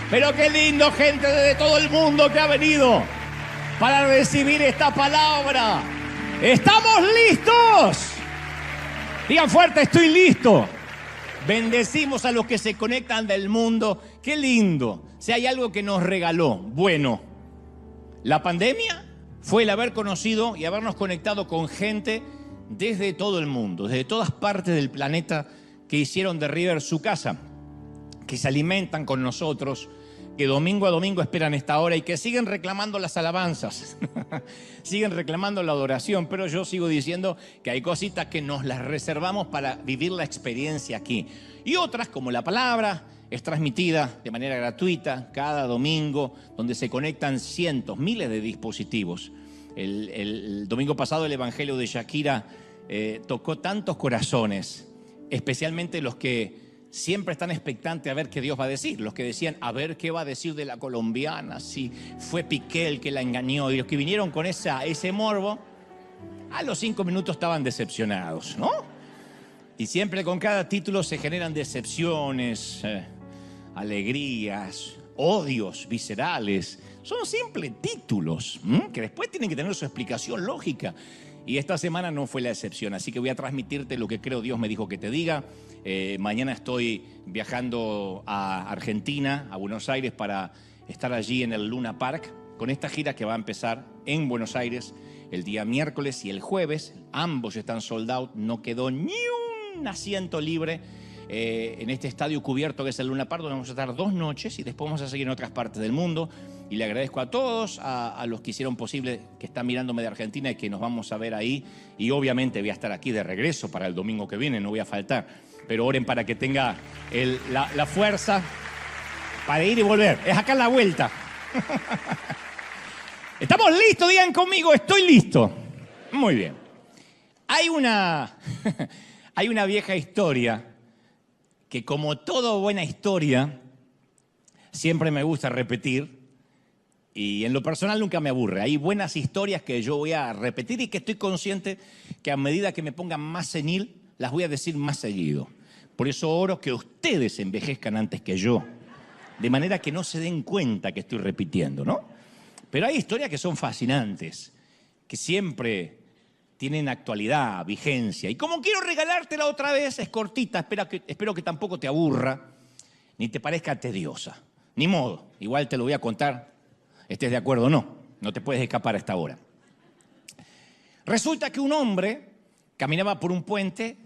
Pero qué lindo, gente de todo el mundo que ha venido para recibir esta palabra. ¡Estamos listos! Digan fuerte, estoy listo. Bendecimos a los que se conectan del mundo. Qué lindo. Si hay algo que nos regaló, bueno, la pandemia fue el haber conocido y habernos conectado con gente desde todo el mundo, desde todas partes del planeta, que hicieron de River su casa, que se alimentan con nosotros, que domingo a domingo esperan esta hora y que siguen reclamando las alabanzas, siguen reclamando la adoración, pero yo sigo diciendo que hay cositas que nos las reservamos para vivir la experiencia aquí. Y otras, como la palabra, es transmitida de manera gratuita cada domingo, donde se conectan cientos, miles de dispositivos. El domingo pasado el Evangelio de Shakira tocó tantos corazones, especialmente los que siempre están expectantes a ver qué Dios va a decir. Los que decían, a ver qué va a decir de la colombiana, si fue Piqué el que la engañó. Y los que vinieron con ese morbo, a los 5 minutos estaban decepcionados, ¿no? Y siempre con cada título se generan decepciones, alegrías, odios viscerales. Son simples títulos, que después tienen que tener su explicación lógica. Y esta semana no fue la excepción, así que voy a transmitirte lo que creo Dios me dijo que te diga. Mañana estoy viajando a Argentina, a Buenos Aires, para estar allí en el Luna Park, con esta gira que va a empezar en Buenos Aires el día miércoles y el jueves. Ambos están sold out, no quedó ni un asiento libre en este estadio cubierto que es el Luna Park, donde vamos a estar 2 noches y después vamos a seguir en otras partes del mundo. Y le agradezco a todos, a los que hicieron posible, que están mirándome de Argentina y que nos vamos a ver ahí. Y obviamente voy a estar aquí de regreso para el domingo que viene, no voy a faltar. Pero oren para que tenga la fuerza para ir y volver. Es acá la vuelta. ¿Estamos listos? Digan conmigo, estoy listo. Muy bien. Hay una vieja historia que, como toda buena historia, siempre me gusta repetir. Y en lo personal nunca me aburre. Hay buenas historias que yo voy a repetir y que estoy consciente que a medida que me pongan más senil, las voy a decir más seguido. Por eso oro que ustedes envejezcan antes que yo, de manera que no se den cuenta que estoy repitiendo, ¿no? Pero hay historias que son fascinantes, que siempre tienen actualidad, vigencia. Y como quiero regalártela otra vez, es cortita, espero que tampoco te aburra, ni te parezca tediosa. Ni modo, igual te lo voy a contar, estés de acuerdo o no. No te puedes escapar a esta hora. Resulta que un hombre caminaba por un puente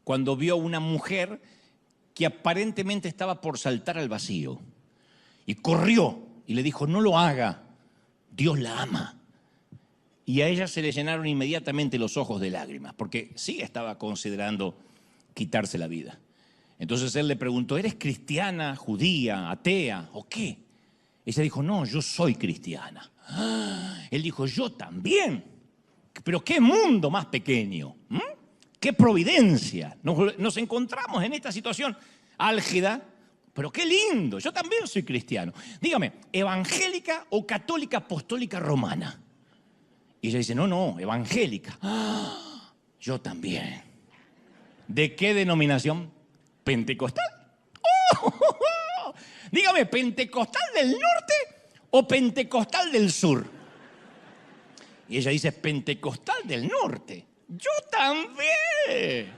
cuando vio a una mujer que aparentemente estaba por saltar al vacío. Y corrió y le dijo, no lo haga, Dios la ama. Y a ella se le llenaron inmediatamente los ojos de lágrimas, porque sí estaba considerando quitarse la vida. Entonces él le preguntó, ¿eres cristiana, judía, atea o qué? Ella dijo, no, yo soy cristiana. Él dijo, yo también. Pero qué mundo más pequeño, qué providencia. Nos encontramos en esta situación álgida, pero qué lindo, yo también soy cristiano. Dígame, ¿evangélica o católica apostólica romana? Y ella dice, no, evangélica. Yo también. ¿De qué denominación? ¿Pentecostal? Dígame, ¿pentecostal del norte o pentecostal del sur? Y ella dice, pentecostal del norte. Yo también.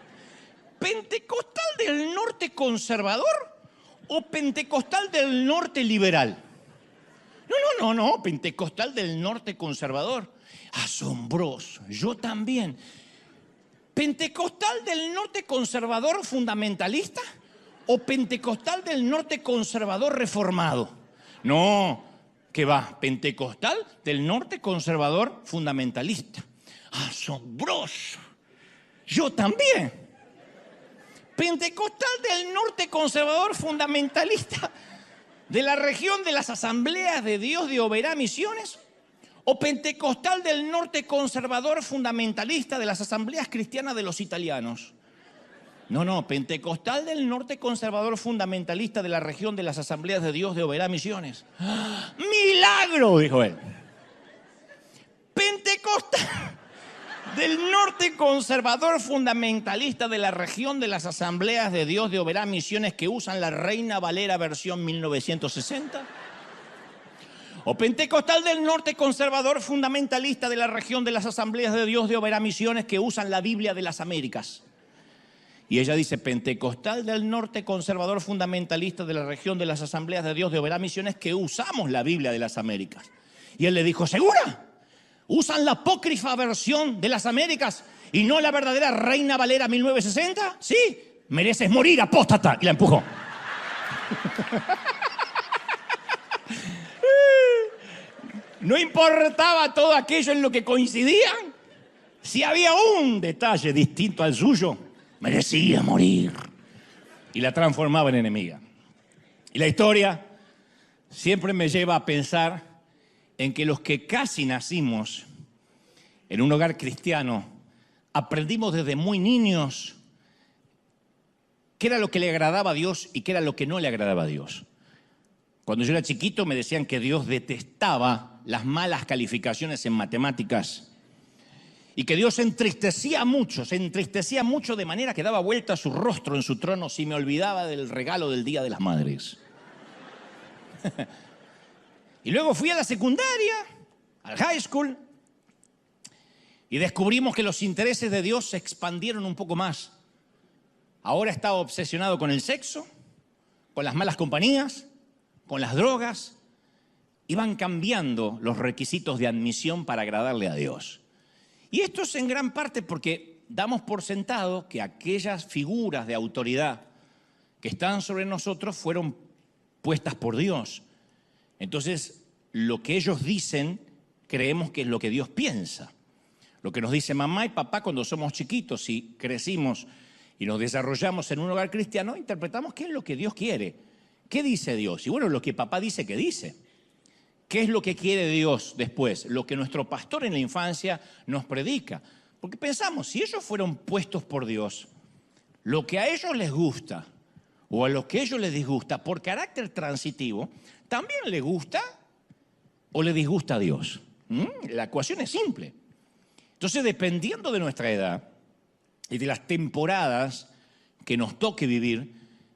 ¿Pentecostal del norte conservador o pentecostal del norte liberal? No, pentecostal del norte conservador. Asombroso, yo también. ¿Pentecostal del norte conservador fundamentalista o pentecostal del norte conservador reformado? No, ¿qué va? Pentecostal del norte conservador fundamentalista. Asombroso, yo también. Pentecostal del norte conservador fundamentalista de la región de las Asambleas de Dios de Oberá Misiones, o pentecostal del norte conservador fundamentalista de las Asambleas Cristianas de los Italianos. No, pentecostal del norte conservador fundamentalista de la región de las Asambleas de Dios de Oberá Misiones. ¡Milagro!, dijo él. Pentecostal del norte conservador fundamentalista de la región de las Asambleas de Dios de Oberá Misiones que usan la Reina Valera versión 1960. O pentecostal del norte conservador fundamentalista de la región de las Asambleas de Dios de Oberá Misiones que usan la Biblia de las Américas. Y ella dice, pentecostal del norte conservador fundamentalista de la región de las Asambleas de Dios de Oberá Misiones que usamos la Biblia de las Américas. Y él le dijo, ¿segura? ¿Usan la apócrifa versión de las Américas y no la verdadera Reina Valera 1960? Sí, mereces morir, apóstata. Y la empujó. No importaba todo aquello en lo que coincidían. Si había un detalle distinto al suyo, merecía morir. Y la transformaba en enemiga. Y la historia siempre me lleva a pensar en que los que casi nacimos en un hogar cristiano, aprendimos desde muy niños qué era lo que le agradaba a Dios y qué era lo que no le agradaba a Dios. Cuando yo era chiquito me decían que Dios detestaba las malas calificaciones en matemáticas y que Dios se entristecía mucho de manera que daba vuelta a su rostro en su trono si me olvidaba del regalo del Día de las Madres. Y luego fui a la secundaria, al high school, y descubrimos que los intereses de Dios se expandieron un poco más. Ahora estaba obsesionado con el sexo, con las malas compañías, con las drogas. Iban cambiando los requisitos de admisión para agradarle a Dios. Y esto es en gran parte porque damos por sentado que aquellas figuras de autoridad que están sobre nosotros fueron puestas por Dios. Entonces, lo que ellos dicen, creemos que es lo que Dios piensa. Lo que nos dice mamá y papá cuando somos chiquitos y crecimos y nos desarrollamos en un hogar cristiano, interpretamos qué es lo que Dios quiere. ¿Qué dice Dios? Y bueno, lo que papá dice que dice. ¿Qué es lo que quiere Dios después? Lo que nuestro pastor en la infancia nos predica. Porque pensamos, si ellos fueron puestos por Dios, lo que a ellos les gusta o a lo que a ellos les disgusta, por carácter transitivo, ¿también le gusta o le disgusta a Dios? La ecuación es simple. Entonces, dependiendo de nuestra edad y de las temporadas que nos toque vivir,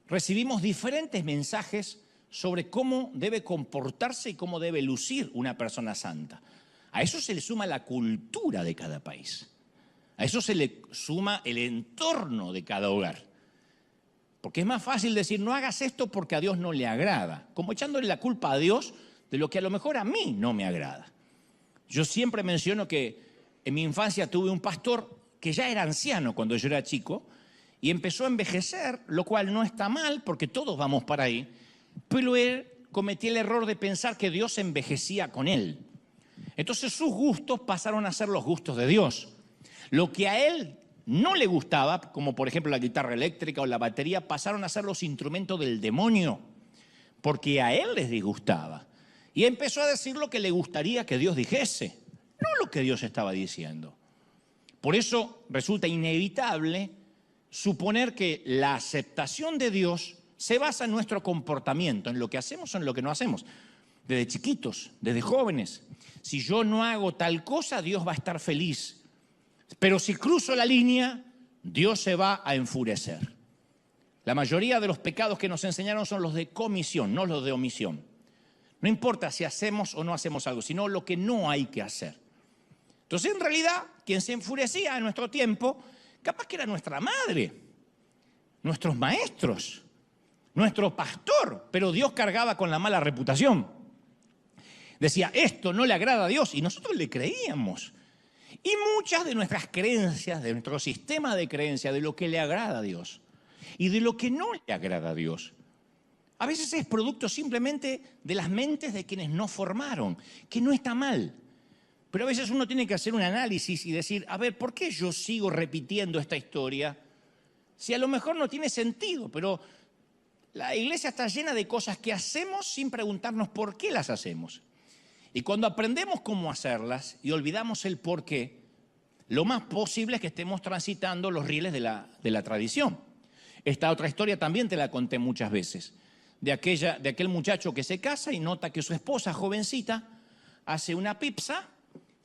recibimos diferentes mensajes sobre cómo debe comportarse y cómo debe lucir una persona santa. A eso se le suma la cultura de cada país. A eso se le suma el entorno de cada hogar. Porque es más fácil decir, no hagas esto porque a Dios no le agrada, como echándole la culpa a Dios de lo que a lo mejor a mí no me agrada. Yo siempre menciono que en mi infancia tuve un pastor que ya era anciano cuando yo era chico y empezó a envejecer, lo cual no está mal porque todos vamos para ahí, pero él cometía el error de pensar que Dios envejecía con él. Entonces sus gustos pasaron a ser los gustos de Dios. Lo que a él no le gustaba, como por ejemplo la guitarra eléctrica o la batería, pasaron a ser los instrumentos del demonio, porque a él les disgustaba. Y empezó a decir lo que le gustaría que Dios dijese, no lo que Dios estaba diciendo. Por eso resulta inevitable suponer que la aceptación de Dios se basa en nuestro comportamiento, en lo que hacemos o en lo que no hacemos. Desde chiquitos, desde jóvenes. Si yo no hago tal cosa, Dios va a estar feliz. Pero si cruzo la línea, Dios se va a enfurecer. La mayoría de los pecados que nos enseñaron son los de comisión, no los de omisión. No importa si hacemos o no hacemos algo, sino lo que no hay que hacer. Entonces, en realidad, quien se enfurecía en nuestro tiempo, capaz que era nuestra madre, nuestros maestros, nuestro pastor, pero Dios cargaba con la mala reputación. Decía, esto no le agrada a Dios, y nosotros le creíamos. Y muchas de nuestras creencias, de nuestro sistema de creencias, de lo que le agrada a Dios y de lo que no le agrada a Dios, a veces es producto simplemente de las mentes de quienes nos formaron, que no está mal. Pero a veces uno tiene que hacer un análisis y decir, a ver, ¿por qué yo sigo repitiendo esta historia? Si a lo mejor no tiene sentido, pero la iglesia está llena de cosas que hacemos sin preguntarnos por qué las hacemos. Y cuando aprendemos cómo hacerlas y olvidamos el por qué, lo más posible es que estemos transitando los rieles de la tradición. Esta otra historia también te la conté muchas veces, de aquel muchacho que se casa y nota que su esposa, jovencita, hace una pizza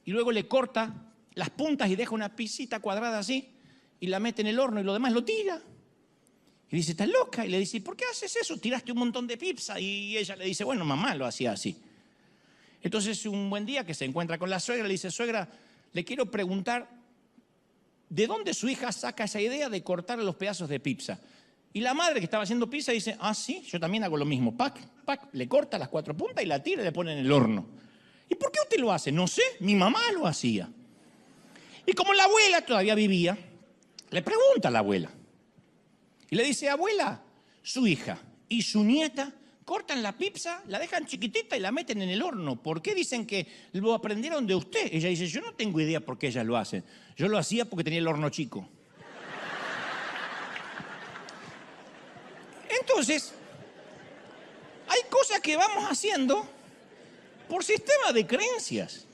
y luego le corta las puntas y deja una pisita cuadrada así y la mete en el horno y lo demás lo tira. Y dice, ¿estás loca? Y le dice, ¿por qué haces eso? Tiraste un montón de pizza. Y ella le dice, bueno, mamá lo hacía así. Entonces un buen día que se encuentra con la suegra, le dice, suegra, le quiero preguntar, ¿de dónde su hija saca esa idea de cortar los pedazos de pizza? Y la madre que estaba haciendo pizza dice, ah, sí, yo también hago lo mismo. Pac, pac, le corta las 4 puntas y la tira y le pone en el horno. ¿Y por qué usted lo hace? No sé, mi mamá lo hacía. Y como la abuela todavía vivía, le pregunta a la abuela. Y le dice, abuela, su hija y su nieta cortan la pizza, la dejan chiquitita y la meten en el horno. ¿Por qué dicen que lo aprendieron de usted? Ella dice, yo no tengo idea por qué ellas lo hacen. Yo lo hacía porque tenía el horno chico. Entonces, hay cosas que vamos haciendo por sistema de creencias.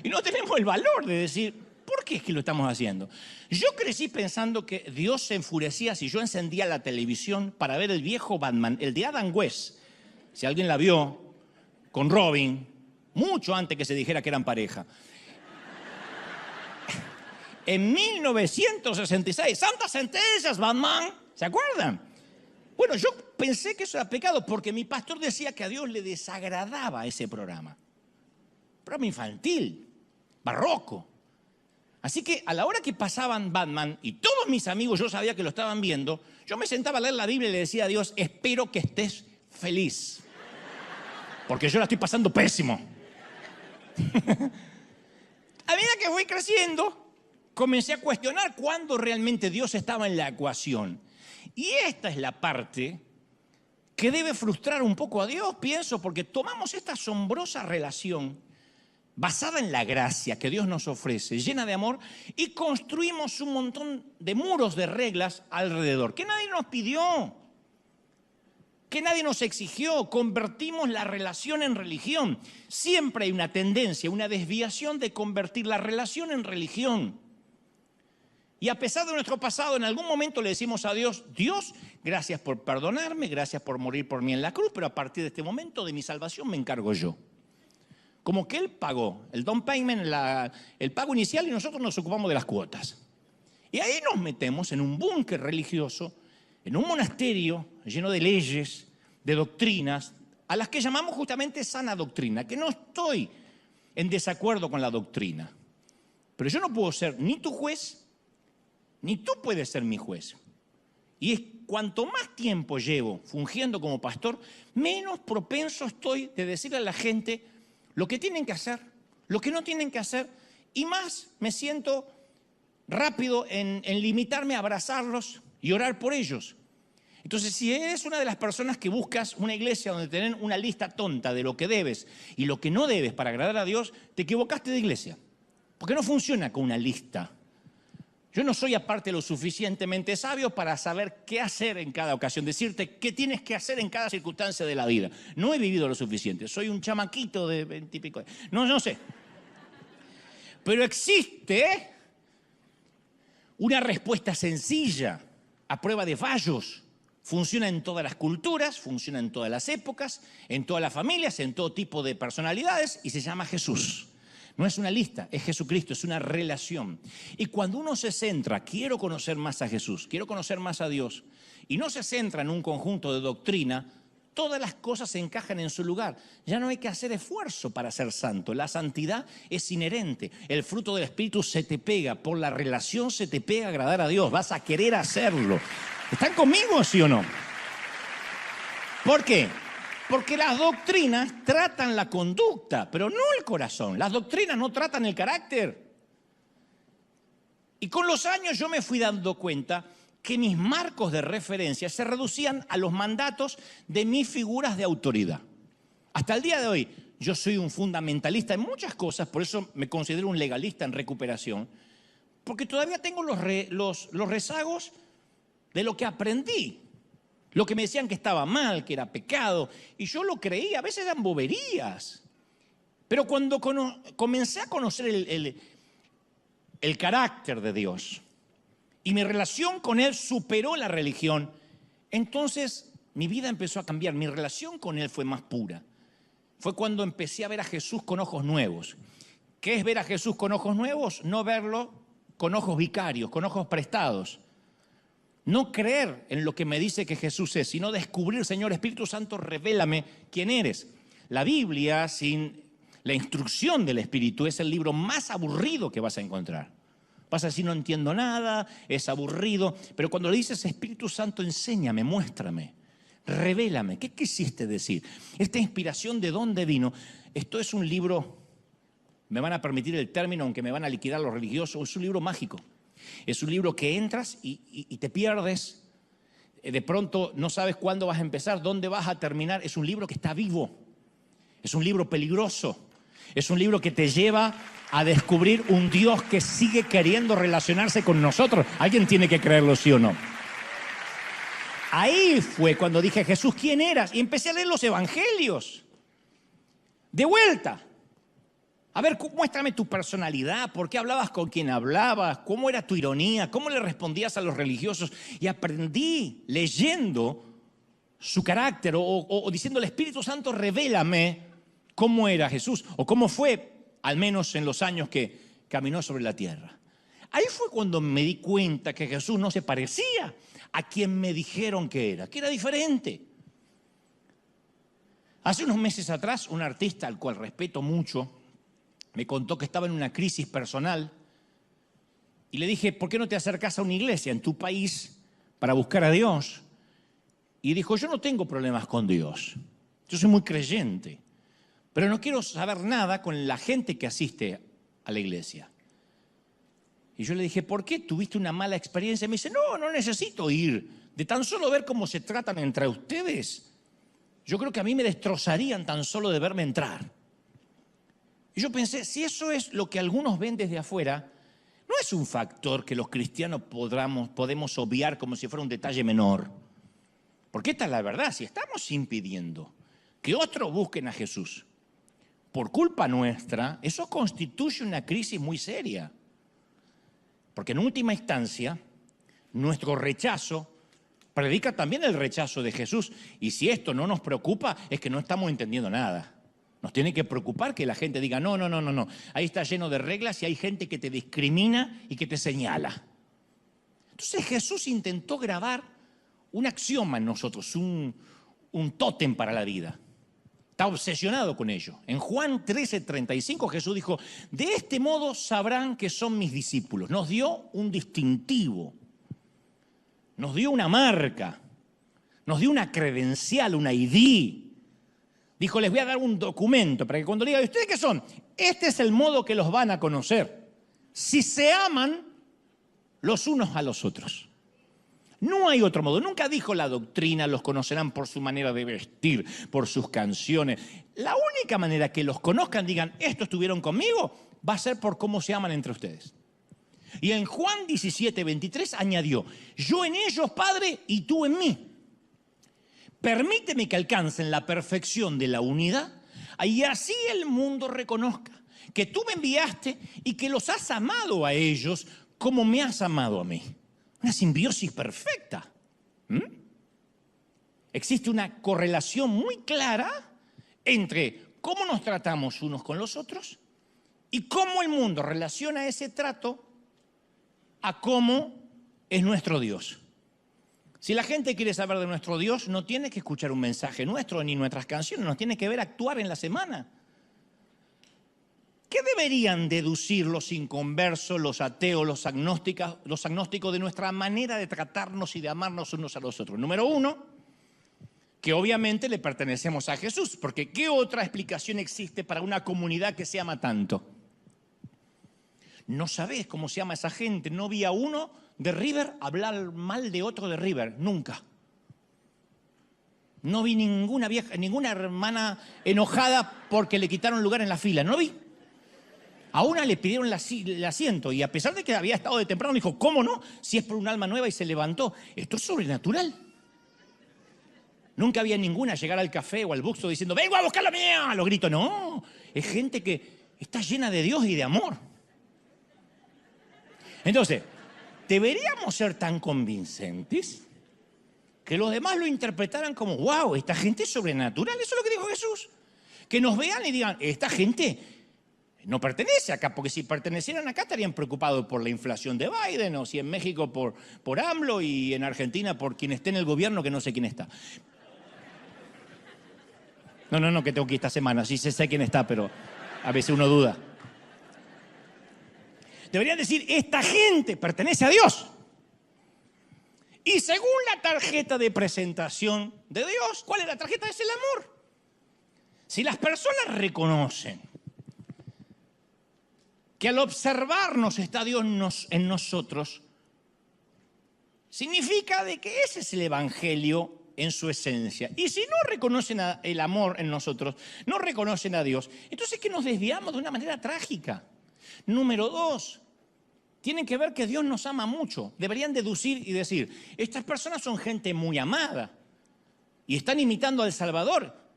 Y no tenemos el valor de decir, ¿por qué es que lo estamos haciendo? Yo crecí pensando que Dios se enfurecía si yo encendía la televisión para ver el viejo Batman, el de Adam West. Si alguien la vio, con Robin, mucho antes que se dijera que eran pareja. En 1966, santas centellas, Batman, ¿se acuerdan? Bueno, yo pensé que eso era pecado porque mi pastor decía que a Dios le desagradaba ese programa. Programa infantil, barroco. Así que a la hora que pasaban Batman y todos mis amigos yo sabía que lo estaban viendo, yo me sentaba a leer la Biblia y le decía a Dios, espero que estés feliz. Porque yo la estoy pasando pésimo. A medida que fui creciendo, comencé a cuestionar cuándo realmente Dios estaba en la ecuación. Y esta es la parte que debe frustrar un poco a Dios, pienso, porque tomamos esta asombrosa relación basada en la gracia que Dios nos ofrece, llena de amor, y construimos un montón de muros de reglas alrededor, que nadie nos pidió, que nadie nos exigió. Convertimos la relación en religión. Siempre hay una tendencia, una desviación de convertir la relación en religión. Y a pesar de nuestro pasado, en algún momento le decimos a Dios, Dios, gracias por perdonarme, gracias por morir por mí en la cruz, pero a partir de este momento de mi salvación me encargo yo. Como que Él pagó el down payment, el pago inicial, y nosotros nos ocupamos de las cuotas. Y ahí nos metemos en un búnker religioso, en un monasterio lleno de leyes, de doctrinas, a las que llamamos justamente sana doctrina, que no estoy en desacuerdo con la doctrina. Pero yo no puedo ser ni tu juez, ni tú puedes ser mi juez. Y es cuanto más tiempo llevo fungiendo como pastor, menos propenso estoy de decirle a la gente lo que tienen que hacer, lo que no tienen que hacer, y más me siento rápido en limitarme a abrazarlos y orar por ellos. Entonces, si eres una de las personas que buscas una iglesia donde tienen una lista tonta de lo que debes y lo que no debes para agradar a Dios, te equivocaste de iglesia. Porque no funciona con una lista. Yo no soy aparte lo suficientemente sabio para saber qué hacer en cada ocasión, decirte qué tienes que hacer en cada circunstancia de la vida. No he vivido lo suficiente, soy un chamaquito de 20 y pico. No sé. Pero existe una respuesta sencilla a prueba de fallos. Funciona en todas las culturas, funciona en todas las épocas, en todas las familias, en todo tipo de personalidades, y se llama Jesús. No es una lista, es Jesucristo, es una relación. Y cuando uno se centra, quiero conocer más a Jesús, quiero conocer más a Dios, y no se centra en un conjunto de doctrina, todas las cosas se encajan en su lugar. Ya no hay que hacer esfuerzo para ser santo. La santidad es inherente. El fruto del Espíritu se te pega, por la relación se te pega a agradar a Dios. Vas a querer hacerlo. ¿Están conmigo, sí o no? ¿Por qué? Porque las doctrinas tratan la conducta, pero no el corazón. Las doctrinas no tratan el carácter. Y con los años yo me fui dando cuenta que mis marcos de referencia se reducían a los mandatos de mis figuras de autoridad. Hasta el día de hoy, yo soy un fundamentalista en muchas cosas, por eso me considero un legalista en recuperación, porque todavía tengo los rezagos de lo que aprendí. Lo que me decían que estaba mal, que era pecado, y yo lo creía, a veces eran boberías. Pero cuando comencé a conocer el carácter de Dios y mi relación con Él superó la religión, entonces mi vida empezó a cambiar, mi relación con Él fue más pura. Fue cuando empecé a ver a Jesús con ojos nuevos. ¿Qué es ver a Jesús con ojos nuevos? No verlo con ojos vicarios, con ojos prestados. No creer en lo que me dice que Jesús es, sino descubrir, Señor Espíritu Santo, revélame quién eres. La Biblia, sin la instrucción del Espíritu, es el libro más aburrido que vas a encontrar. Vas a decir, no entiendo nada, es aburrido. Pero cuando le dices, Espíritu Santo, enséñame, muéstrame, revélame, ¿qué quisiste decir? Esta inspiración, ¿de dónde vino? Esto es un libro, me van a permitir el término, aunque me van a liquidar los religiosos, es un libro mágico. Es un libro que entras y te pierdes. De pronto no sabes cuándo vas a empezar, dónde vas a terminar. Es un libro que está vivo. Es un libro peligroso. Es un libro que te lleva a descubrir un Dios que sigue queriendo relacionarse con nosotros. Alguien tiene que creerlo, ¿sí o no? Ahí fue cuando dije, Jesús, ¿quién eras? Y empecé a leer los evangelios. De vuelta. A ver, muéstrame tu personalidad, por qué hablabas con quien hablabas, cómo era tu ironía, cómo le respondías a los religiosos. Y aprendí leyendo su carácter o diciendo, el Espíritu Santo, revélame cómo era Jesús o cómo fue, al menos en los años que caminó sobre la tierra. Ahí fue cuando me di cuenta que Jesús no se parecía a quien me dijeron que era diferente. Hace unos meses atrás, un artista al cual respeto mucho, me contó que estaba en una crisis personal y le dije, ¿por qué no te acercas a una iglesia en tu país para buscar a Dios? Y dijo, yo no tengo problemas con Dios, yo soy muy creyente, pero no quiero saber nada con la gente que asiste a la iglesia. Y yo le dije, ¿por qué? ¿Tuviste una mala experiencia? Y me dice, no necesito ir, de tan solo ver cómo se tratan entre ustedes. Yo creo que a mí me destrozarían tan solo de verme entrar. Y yo pensé, si eso es lo que algunos ven desde afuera, no es un factor que los cristianos podemos obviar como si fuera un detalle menor. Porque esta es la verdad, si estamos impidiendo que otros busquen a Jesús por culpa nuestra, eso constituye una crisis muy seria. Porque en última instancia, nuestro rechazo predica también el rechazo de Jesús. Y si esto no nos preocupa, es que no estamos entendiendo nada. Nos tiene que preocupar que la gente diga, no. Ahí está lleno de reglas y hay gente que te discrimina y que te señala. Entonces Jesús intentó grabar un axioma en nosotros, un tótem para la vida. Está obsesionado con ello. En Juan 13:35 Jesús dijo, de este modo sabrán que son mis discípulos. Nos dio un distintivo, nos dio una marca, nos dio una credencial, una ID. Dijo, les voy a dar un documento para que cuando le digan, ¿ustedes qué son? Este es el modo que los van a conocer. Si se aman los unos a los otros. No hay otro modo. Nunca dijo la doctrina, los conocerán por su manera de vestir, por sus canciones. La única manera que los conozcan, digan, estos estuvieron conmigo, va a ser por cómo se aman entre ustedes. Y en Juan 17:23 añadió, yo en ellos, Padre, y tú en mí. Permíteme que alcancen la perfección de la unidad y así el mundo reconozca que tú me enviaste y que los has amado a ellos como me has amado a mí. Una simbiosis perfecta. Existe una correlación muy clara entre cómo nos tratamos unos con los otros y cómo el mundo relaciona ese trato a cómo es nuestro Dios. Si la gente quiere saber de nuestro Dios, no tiene que escuchar un mensaje nuestro ni nuestras canciones, nos tiene que ver actuar en la semana. ¿Qué deberían deducir los inconversos, los ateos, los agnósticos de nuestra manera de tratarnos y de amarnos unos a los otros? Número uno, que obviamente le pertenecemos a Jesús, porque ¿qué otra explicación existe para una comunidad que se ama tanto? No sabés cómo se llama esa gente, no vi a uno de River hablar mal de otro de River, nunca. No vi ninguna hermana enojada porque le quitaron lugar en la fila, no vi. A una le pidieron el asiento y a pesar de que había estado de temprano, dijo, ¿cómo no? Si es por un alma nueva y se levantó. Esto es sobrenatural. Nunca había ninguna llegar al café o al bookstore diciendo, vengo a buscar la mía, lo grito. No, es gente que está llena de Dios y de amor. Entonces, ¿deberíamos ser tan convincentes que los demás lo interpretaran como, wow, esta gente es sobrenatural? Eso es lo que dijo Jesús. Que nos vean y digan, esta gente no pertenece acá, porque si pertenecieran acá estarían preocupados por la inflación de Biden, o si en México por AMLO y en Argentina por quien esté en el gobierno, que no sé quién está. No, que tengo que ir esta semana, sí sé quién está, pero a veces uno duda. Deberían decir, esta gente pertenece a Dios. Y según la tarjeta de presentación de Dios, ¿cuál es la tarjeta? Es el amor. Si las personas reconocen que al observarnos está Dios en nosotros, significa de que ese es el evangelio en su esencia. Y si no reconocen el amor en nosotros, no reconocen a Dios, entonces es que nos desviamos de una manera trágica. Número 2, tienen que ver que Dios nos ama mucho. Deberían deducir y decir, estas personas son gente muy amada y están imitando al Salvador.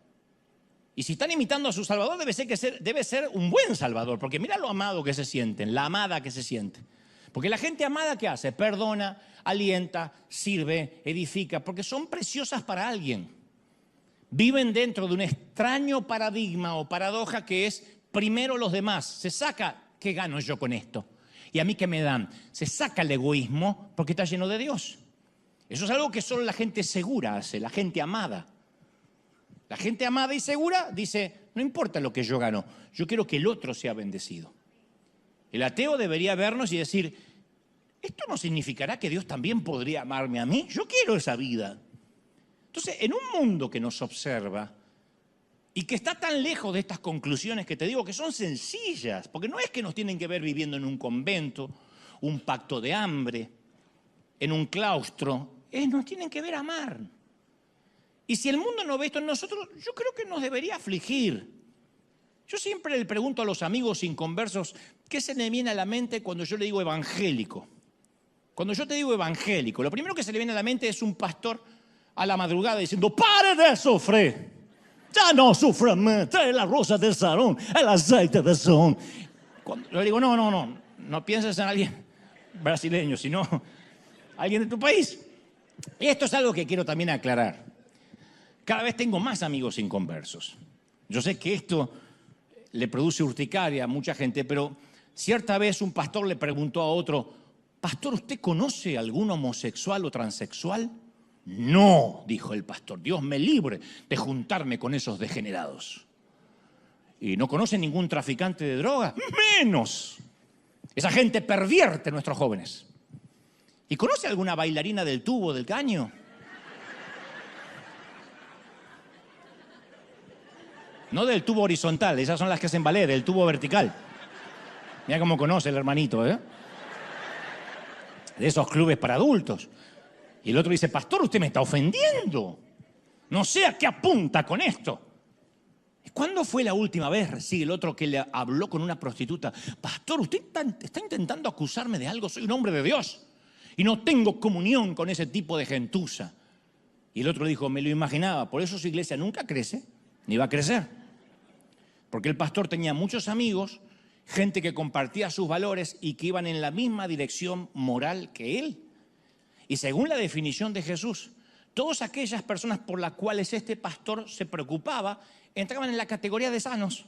Y si están imitando a su Salvador, debe ser un buen Salvador, porque mira lo amado que se sienten, la amada que se siente. Porque la gente amada, ¿qué hace? Perdona, alienta, sirve, edifica, porque son preciosas para alguien. Viven dentro de un extraño paradigma o paradoja que es primero los demás. Se saca, ¿qué gano yo con esto? ¿Y a mí qué me dan? Se saca el egoísmo porque está lleno de Dios. Eso es algo que solo la gente segura hace, la gente amada. La gente amada y segura dice, no importa lo que yo gano, yo quiero que el otro sea bendecido. El ateo debería vernos y decir, ¿esto no significará que Dios también podría amarme a mí? Yo quiero esa vida. Entonces, en un mundo que nos observa y que está tan lejos de estas conclusiones que te digo que son sencillas, porque no es que nos tienen que ver viviendo en un convento, un pacto de hambre, en un claustro, nos tienen que ver amar. Y si el mundo no ve esto en nosotros, yo creo que nos debería afligir. Yo siempre le pregunto a los amigos inconversos, ¿qué se le viene a la mente cuando yo le digo evangélico? Cuando yo te digo evangélico, lo primero que se le viene a la mente es un pastor a la madrugada diciendo, ¡pare de sufrir! Ya no sufra más, trae la rosa del Sarón, el aceite del Sarón. Cuando yo le digo, no pienses en alguien brasileño, sino alguien de tu país. Y esto es algo que quiero también aclarar. Cada vez tengo más amigos inconversos. Yo sé que esto le produce urticaria a mucha gente, pero cierta vez un pastor le preguntó a otro, pastor, ¿usted conoce algún homosexual o transexual? No, dijo el pastor, Dios me libre de juntarme con esos degenerados. ¿Y no conoce ningún traficante de drogas? Menos. Esa gente pervierte a nuestros jóvenes. ¿Y conoce alguna bailarina del tubo, del caño? No del tubo horizontal, esas son las que hacen ballet, del tubo vertical. Mira cómo conoce el hermanito, ¿eh? De esos clubes para adultos. Y el otro dice, pastor, usted me está ofendiendo. No sé a qué apunta con esto. ¿Cuándo fue la última vez, sigue el otro, que le habló con una prostituta? Pastor, usted está intentando acusarme de algo, soy un hombre de Dios. Y no tengo comunión con ese tipo de gentuza. Y el otro dijo, me lo imaginaba, por eso su iglesia nunca crece, ni va a crecer. Porque el pastor tenía muchos amigos, gente que compartía sus valores y que iban en la misma dirección moral que él. Y según la definición de Jesús, todas aquellas personas por las cuales este pastor se preocupaba entraban en la categoría de sanos.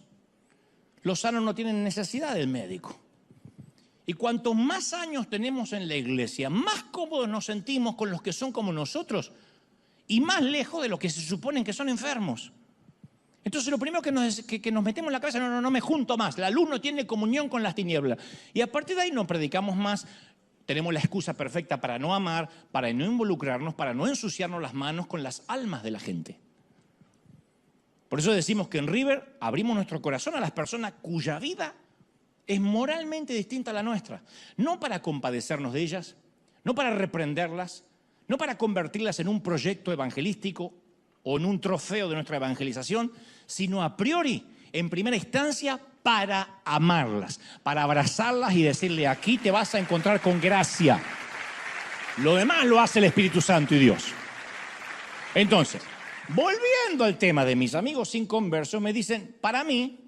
Los sanos no tienen necesidad del médico. Y cuanto más años tenemos en la iglesia, más cómodos nos sentimos con los que son como nosotros y más lejos de los que se suponen que son enfermos. Entonces lo primero que nos metemos en la cabeza, no me junto más, la luz no tiene comunión con las tinieblas. Y a partir de ahí no predicamos más, tenemos la excusa perfecta para no amar, para no involucrarnos, para no ensuciarnos las manos con las almas de la gente. Por eso decimos que en River abrimos nuestro corazón a las personas cuya vida es moralmente distinta a la nuestra. No para compadecernos de ellas, no para reprenderlas, no para convertirlas en un proyecto evangelístico o en un trofeo de nuestra evangelización, sino a priori, en primera instancia, para amarlas, para abrazarlas y decirle, aquí te vas a encontrar con gracia. Lo demás lo hace el Espíritu Santo y Dios. Entonces, volviendo al tema de mis amigos inconversos, me dicen, para mí,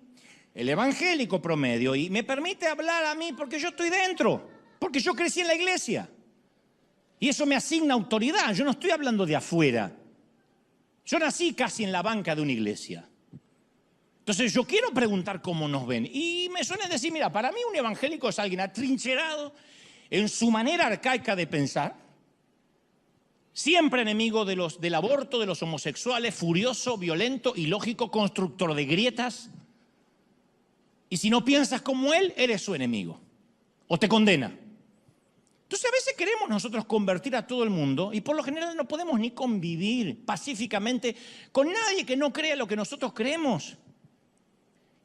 el evangélico promedio, y me permite hablar a mí porque yo estoy dentro, porque yo crecí en la iglesia. Y eso me asigna autoridad, yo no estoy hablando de afuera. Yo nací casi en la banca de una iglesia. Entonces yo quiero preguntar cómo nos ven. Y me suelen decir, mira, para mí un evangélico es alguien atrincherado en su manera arcaica de pensar, siempre enemigo del aborto, de los homosexuales, furioso, violento, ilógico, constructor de grietas. Y si no piensas como él, eres su enemigo o te condena. Entonces a veces queremos nosotros convertir a todo el mundo y por lo general no podemos ni convivir pacíficamente con nadie que no crea lo que nosotros creemos.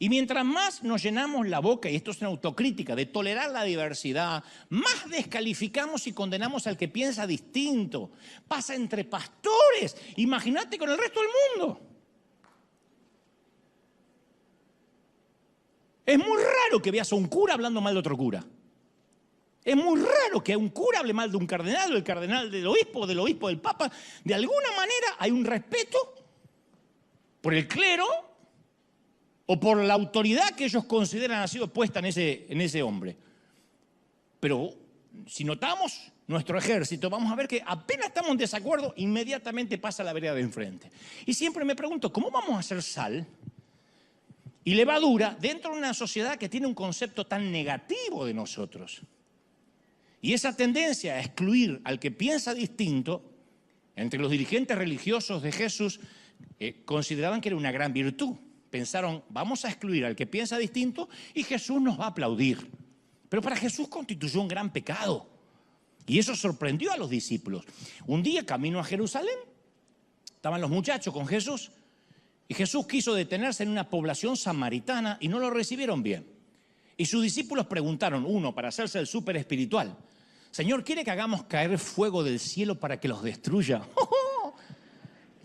Y mientras más nos llenamos la boca, y esto es una autocrítica, de tolerar la diversidad, más descalificamos y condenamos al que piensa distinto. Pasa entre pastores, imagínate con el resto del mundo. Es muy raro que veas a un cura hablando mal de otro cura. Es muy raro que un cura hable mal de un cardenal, o el cardenal del obispo del papa. De alguna manera hay un respeto por el clero o por la autoridad que ellos consideran ha sido puesta en ese hombre. Pero si notamos nuestro ejército, vamos a ver que apenas estamos en desacuerdo, inmediatamente pasa a la vereda de enfrente. Y siempre me pregunto, ¿cómo vamos a hacer sal y levadura dentro de una sociedad que tiene un concepto tan negativo de nosotros? Y esa tendencia a excluir al que piensa distinto, entre los dirigentes religiosos de Jesús, consideraban que era una gran virtud. Pensaron, vamos a excluir al que piensa distinto y Jesús nos va a aplaudir. Pero para Jesús constituyó un gran pecado. Y eso sorprendió a los discípulos. Un día, camino a Jerusalén, estaban los muchachos con Jesús y Jesús quiso detenerse en una población samaritana y no lo recibieron bien. Y sus discípulos preguntaron, uno, para hacerse el súper espiritual, Señor, ¿quiere que hagamos caer fuego del cielo para que los destruya?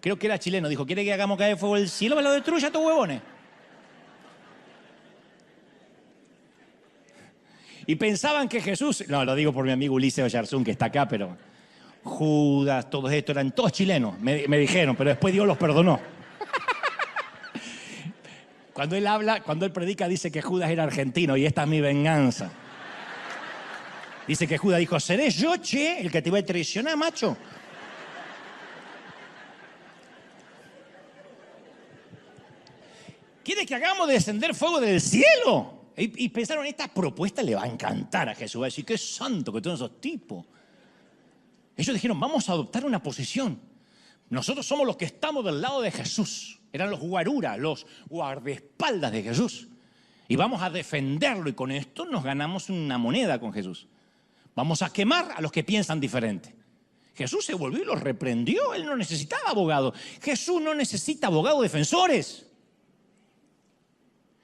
Creo que era chileno, dijo, ¿quiere que hagamos caer fuego del cielo para que los destruya estos huevones? Y pensaban que Jesús, no, lo digo por mi amigo Ulises Oyarzún, que está acá, pero Judas, todos estos eran todos chilenos, me dijeron, pero después Dios los perdonó. Cuando él habla, cuando él predica, dice que Judas era argentino y esta es mi venganza. Dice que Judas dijo, ¿seré yo, che, el que te voy a traicionar, macho? ¿Quiere que hagamos descender fuego del cielo? Y pensaron, esta propuesta le va a encantar a Jesús. Va a decir, qué santo que todos esos tipos. Ellos dijeron, vamos a adoptar una posición. Nosotros somos los que estamos del lado de Jesús. Eran los guaruras, los guardaespaldas de Jesús. Y vamos a defenderlo y con esto nos ganamos una moneda con Jesús. Vamos a quemar a los que piensan diferente. Jesús se volvió y los reprendió. Él no necesitaba abogado. Jesús no necesita abogados defensores.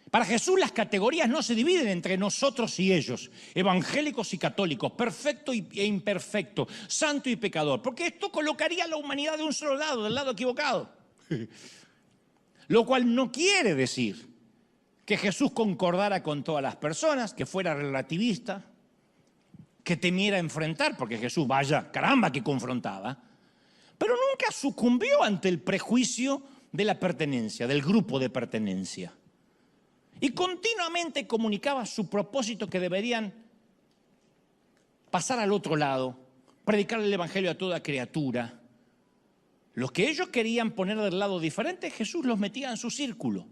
Para Jesús las categorías no se dividen entre nosotros y ellos, evangélicos y católicos, perfecto e imperfecto, santo y pecador, porque esto colocaría a la humanidad de un solo lado, del lado equivocado. Lo cual no quiere decir que Jesús concordara con todas las personas, que fuera relativista, que temiera enfrentar, porque Jesús, vaya, caramba, que confrontaba, pero nunca sucumbió ante el prejuicio de la pertenencia, del grupo de pertenencia. Y continuamente comunicaba su propósito que deberían pasar al otro lado, predicar el evangelio a toda criatura. Los que ellos querían poner del lado diferente, Jesús los metía en su círculo.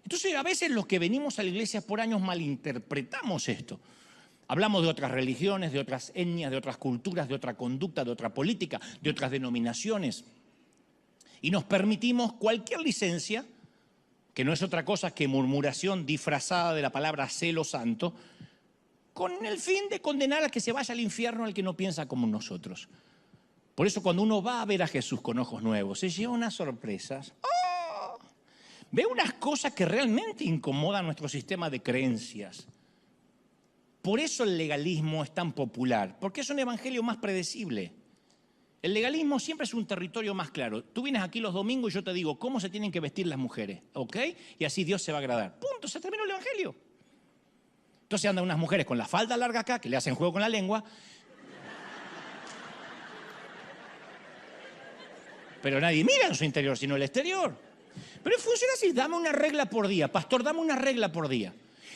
Entonces a veces los que venimos a la iglesia por años malinterpretamos esto. Hablamos de otras religiones, de otras etnias, de otras culturas, de otra conducta, de otra política, de otras denominaciones. Y nos permitimos cualquier licencia, que no es otra cosa que murmuración disfrazada de la palabra celo santo, con el fin de condenar a que se vaya al infierno al que no piensa como nosotros. Por eso cuando uno va a ver a Jesús con ojos nuevos, se lleva unas sorpresas. ¡Oh! Ve unas cosas que realmente incomodan nuestro sistema de creencias. Por eso el legalismo es tan popular, porque es un evangelio más predecible. El legalismo siempre es un territorio más claro. Tú vienes aquí los domingos y yo te digo cómo se tienen que vestir las mujeres, ¿ok? Y así Dios se va a agradar. Punto, se terminó el evangelio. Entonces andan unas mujeres con la falda larga acá, que le hacen juego con la lengua. Pero nadie mira en su interior, sino el exterior. Pero funciona así, dame una regla por día. Pastor, dame una regla por día.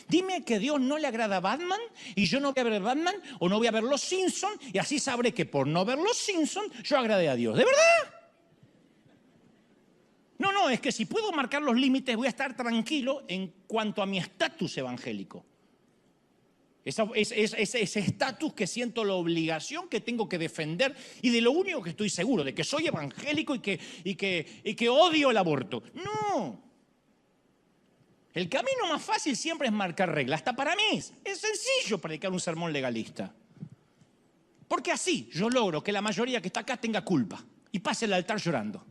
Dime que a Dios no le agrada Batman y yo no voy a ver Batman o no voy a ver Los Simpsons y así sabré que por no ver Los Simpsons yo agradé a Dios. ¿De verdad? No, no, es que si puedo marcar los límites voy a estar tranquilo en cuanto a mi estatus evangélico. Ese estatus que siento la obligación que tengo que defender y de lo único que estoy seguro, de que soy evangélico y que odio el aborto. No. El camino más fácil siempre es marcar reglas. Hasta para mí es sencillo predicar un sermón legalista. Porque así yo logro que la mayoría que está acá tenga culpa y pase el altar llorando.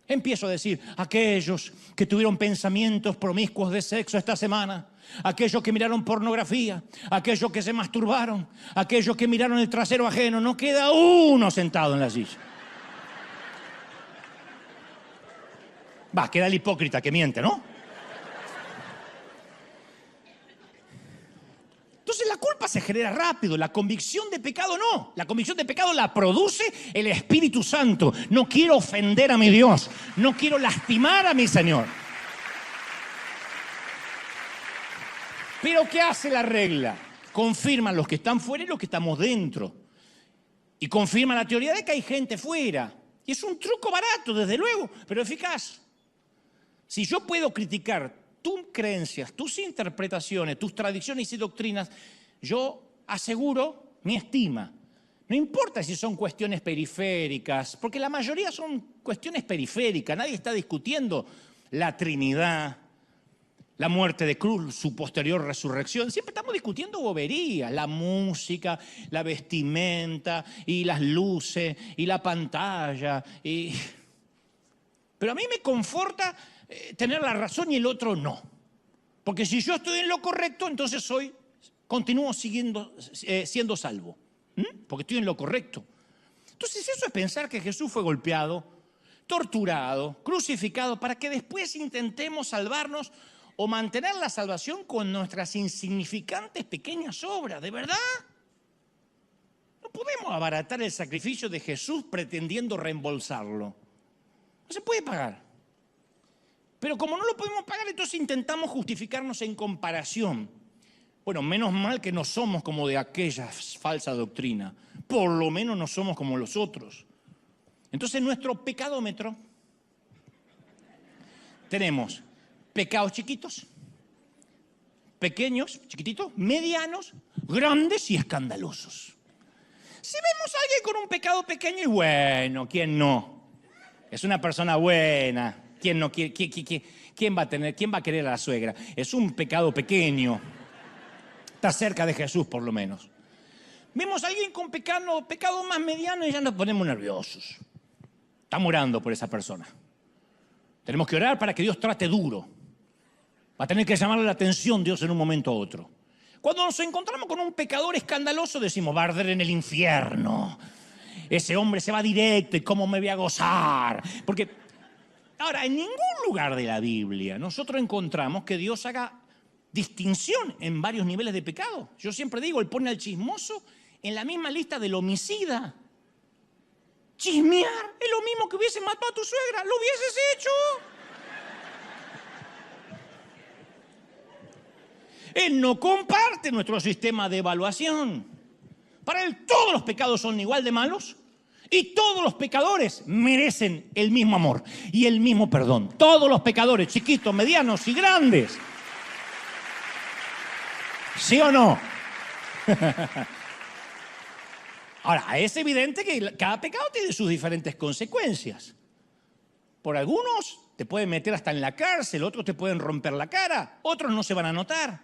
Empiezo a decir, aquellos que tuvieron pensamientos promiscuos de sexo esta semana, aquellos que miraron pornografía, aquellos que se masturbaron, aquellos que miraron el trasero ajeno, no queda uno sentado en la silla. Queda el hipócrita que miente, ¿no? Entonces la culpa se genera rápido, la convicción de pecado no. La convicción de pecado la produce el Espíritu Santo. No quiero ofender a mi Dios, no quiero lastimar a mi Señor. Pero ¿qué hace la regla? Confirma los que están fuera y los que estamos dentro. Y confirma la teoría de que hay gente fuera. Y es un truco barato, desde luego, pero eficaz. Si yo puedo criticar tus creencias, tus interpretaciones, tus tradiciones y doctrinas, yo aseguro mi estima. No importa si son cuestiones periféricas, porque la mayoría son cuestiones periféricas. Nadie está discutiendo la Trinidad, la muerte de cruz, su posterior resurrección. Siempre estamos discutiendo boberías, la música, la vestimenta y las luces y la pantalla. Pero a mí me conforta tener la razón y el otro no. Porque si yo estoy en lo correcto, entonces continúo siendo salvo. Porque estoy en lo correcto. Entonces eso es pensar que Jesús fue golpeado, torturado, crucificado, para que después intentemos salvarnos o mantener la salvación con nuestras insignificantes pequeñas obras. ¿De verdad? No podemos abaratar el sacrificio de Jesús pretendiendo reembolsarlo. No se puede pagar. Pero como no lo podemos pagar, entonces intentamos justificarnos en comparación. Bueno, menos mal que no somos como de aquella falsa doctrina. Por lo menos no somos como los otros. Entonces nuestro pecadómetro tenemos pecados chiquitos, pequeños, chiquititos, medianos, grandes y escandalosos. Si vemos a alguien con un pecado pequeño, y bueno, ¿quién no? Es una persona buena. ¿Quién no quiere? ¿Quién va a querer a la suegra? Es un pecado pequeño. Está cerca de Jesús, por lo menos. Vemos a alguien con pecado más mediano y ya nos ponemos nerviosos. Estamos orando por esa persona. Tenemos que orar para que Dios trate duro. Va a tener que llamarle la atención Dios en un momento u otro. Cuando nos encontramos con un pecador escandaloso, decimos, va a arder en el infierno. Ese hombre se va directo y cómo me voy a gozar. Porque ahora, en ningún lugar de la Biblia nosotros encontramos que Dios haga distinción en varios niveles de pecado. Yo siempre digo, Él pone al chismoso en la misma lista del homicida. Chismear es lo mismo que hubiese matado a tu suegra. ¿Lo hubieses hecho? Él no comparte nuestro sistema de evaluación. Para Él todos los pecados son igual de malos. Y todos los pecadores merecen el mismo amor y el mismo perdón. Todos los pecadores, chiquitos, medianos y grandes. ¿Sí o no? Ahora, es evidente que cada pecado tiene sus diferentes consecuencias. Por algunos te pueden meter hasta en la cárcel, otros te pueden romper la cara, otros no se van a notar.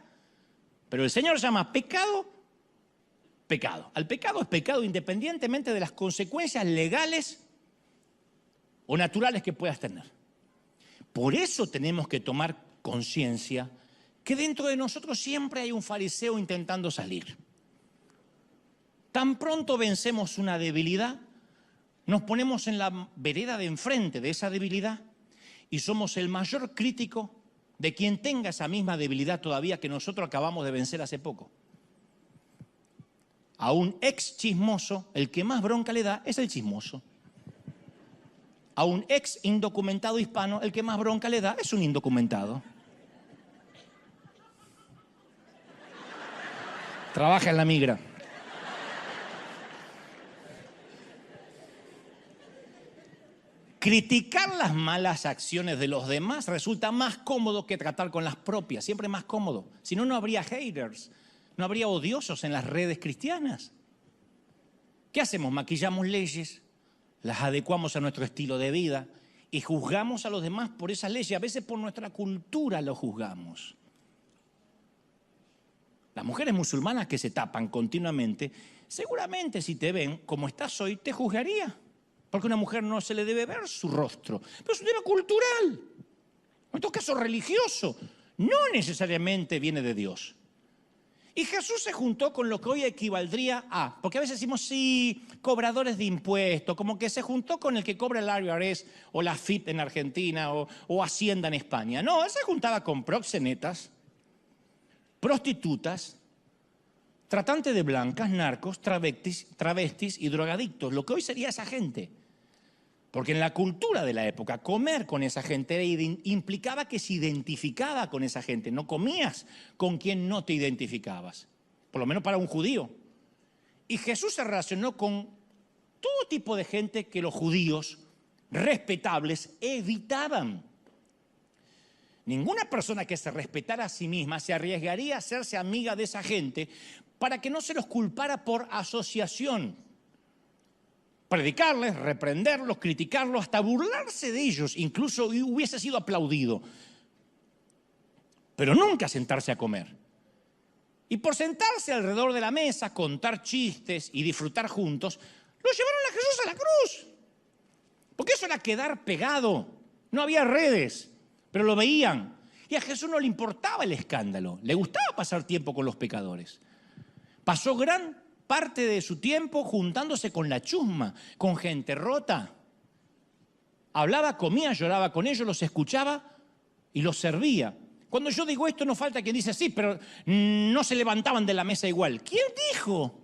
Pero el Señor llama pecado. Al pecado es pecado independientemente de las consecuencias legales o naturales que puedas tener. Por eso tenemos que tomar conciencia que dentro de nosotros siempre hay un fariseo intentando salir. Tan pronto vencemos una debilidad, nos ponemos en la vereda de enfrente de esa debilidad y somos el mayor crítico de quien tenga esa misma debilidad todavía que nosotros acabamos de vencer hace poco. A un ex chismoso, el que más bronca le da es el chismoso. A un ex indocumentado hispano, el que más bronca le da es un indocumentado. Trabaja en la migra. Criticar las malas acciones de los demás resulta más cómodo que tratar con las propias, siempre más cómodo. Si no, no habría haters, no habría odiosos en las redes cristianas. ¿Qué hacemos? Maquillamos leyes, las adecuamos a nuestro estilo de vida y juzgamos a los demás por esas leyes. A veces por nuestra cultura lo juzgamos. Las mujeres musulmanas que se tapan continuamente, seguramente si te ven como estás hoy, te juzgaría. Porque a una mujer no se le debe ver su rostro. Pero es un tema cultural. En todo caso religioso. No necesariamente viene de Dios. Y Jesús se juntó con lo que hoy equivaldría a, porque a veces decimos, sí, cobradores de impuestos, como que se juntó con el que cobra el IRS o la FIP en Argentina o Hacienda en España. No, él se juntaba con proxenetas, prostitutas, tratantes de blancas, narcos, travestis y drogadictos, lo que hoy sería esa gente. Porque en la cultura de la época, comer con esa gente implicaba que se identificaba con esa gente. No comías con quien no te identificabas, por lo menos para un judío. Y Jesús se relacionó con todo tipo de gente que los judíos respetables evitaban. Ninguna persona que se respetara a sí misma se arriesgaría a hacerse amiga de esa gente para que no se los culpara por asociación. Predicarles, reprenderlos, criticarlos, hasta burlarse de ellos, incluso hubiese sido aplaudido. Pero nunca sentarse a comer. Y por sentarse alrededor de la mesa, contar chistes y disfrutar juntos, lo llevaron a Jesús a la cruz. Porque eso era quedar pegado. No había redes, pero lo veían. Y a Jesús no le importaba el escándalo. Le gustaba pasar tiempo con los pecadores. Pasó gran parte de su tiempo juntándose con la chusma, con gente rota. Hablaba, comía, lloraba con ellos, los escuchaba y los servía. Cuando yo digo esto, no falta quien dice, sí, pero no se levantaban de la mesa igual. ¿Quién dijo?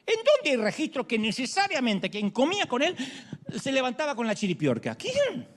¿En dónde hay registro que necesariamente quien comía con él se levantaba con la chiripiorca? ¿Quién?